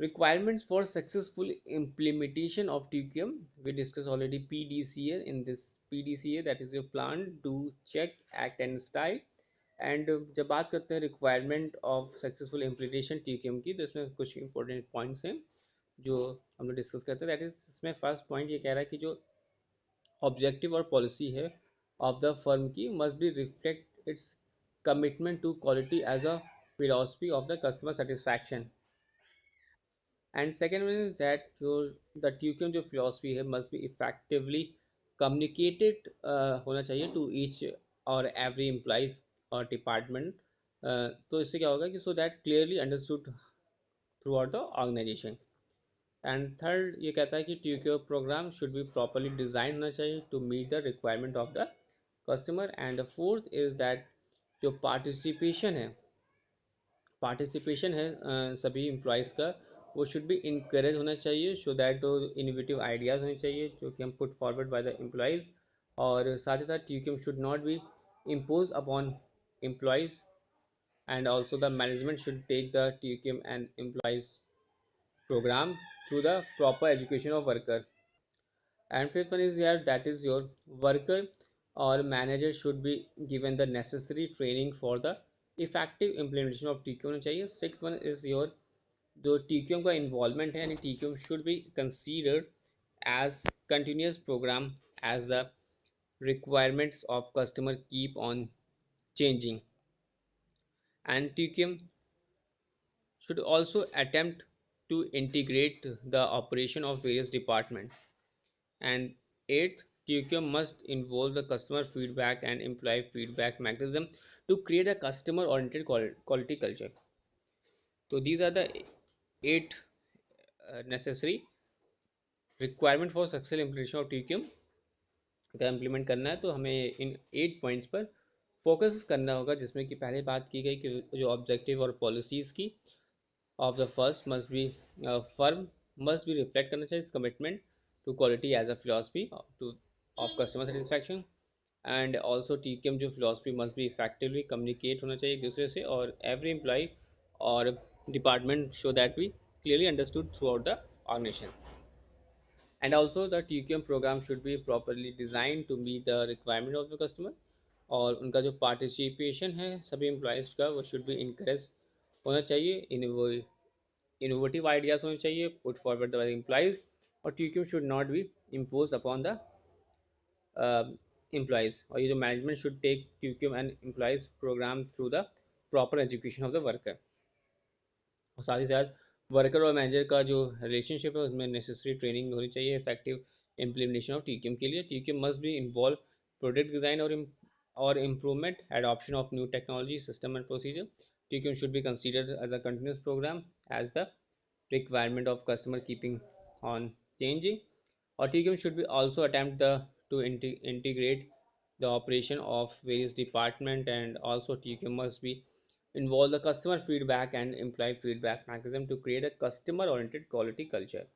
Requirements for successful implementation of TQM. We discussed already PDCA. In this PDCA, that is your plan, do, check, act and style. And जब बात करते हैं requirement of successful implementation TQM की, तो इसमें कुछ important points हैं जो हम लोग डिस्कस करते हैं। दैट इज, इसमें फर्स्ट पॉइंट ये कह रहा है कि जो ऑब्जेक्टिव और पॉलिसी है ऑफ द फर्म की must be reflect its commitment to quality as a philosophy of the customer satisfaction. And second one is that जो द TQM जो फिलॉसफी है मस्ट बी इफेक्टिवली कम्युनिकेटेड होना चाहिए to each और every employees और department. तो इससे क्या होगा कि so that clearly understood throughout the organisation. And third ये कहता है कि TQM programme should be properly design होना चाहिए to meet the requirement of the customer. And fourth is that जो पार्टिसिपेशन है सभी एम्प्लॉयज़ का, वो शुड बी इनक्रेज होना चाहिए, सो दैट दो इनोवेटिव आइडियाज़ होने चाहिए जो कि हम put forward by the employees. और साथ ही साथ TQM should not be impose upon employees, and also the management should take the TQM and employees program through the proper education of worker. And fifth one is here, that is your worker or manager should be given the necessary training for the effective implementation of TQM होना चाहिए। Sixth one is your जो TQM का involvement है, यानी TQM should be considered as continuous program as the requirements of customer keep on changing, and TQM should also attempt to integrate the operation of various departments. And eighth, TQM must involve the customer feedback and employee feedback mechanism to create a customer oriented quality culture. So these are the eight necessary requirement for successful implementation of TQM। अगर implement करना है तो हमें इन 8 points पर focus करना होगा, जिसमें कि पहले बात की गई कि जो ऑब्जेक्टिव और पॉलिसीज़ की of the first must be firm must be reflect करना चाहिए इस commitment to quality as a philosophy to of customer satisfaction। and also TQM जो philosophy must be effectively communicate होना चाहिए एक दूसरे से, और every employee और department show that we clearly understood throughout the organization। and also the TQM program should be properly designed to meet the requirement of the customer, और उनका जो पार्टिसिपेशन है सभी एम्प्लॉयज़ का वो शुड बी इनकरेज होना चाहिए, इनोवेटिव आइडियाज़ होने चाहिए पुट फॉरवर्ड बाय एम्प्लॉयज़, और TQM should not be impose upon the employees. और ये जो management should take TQM and employees programme through the proper education of the worker. और साथ ही साथ वर्कर और मैनेजर का जो रिलेशनशिप है उसमें नेसेसरी ट्रेनिंग होनी चाहिए इफेक्टिव इम्प्लीमेंटेशन ऑफ TQM के लिए। TQM must be involve product design और improvement adoption of new technology system and procedure. TQM should be considered as a continuous program as the requirement of customer keeping on changing, or TQM should be also attempt to integrate the operation of various department, and also TQM must be involve the customer feedback and employee feedback mechanism to create a customer oriented quality culture।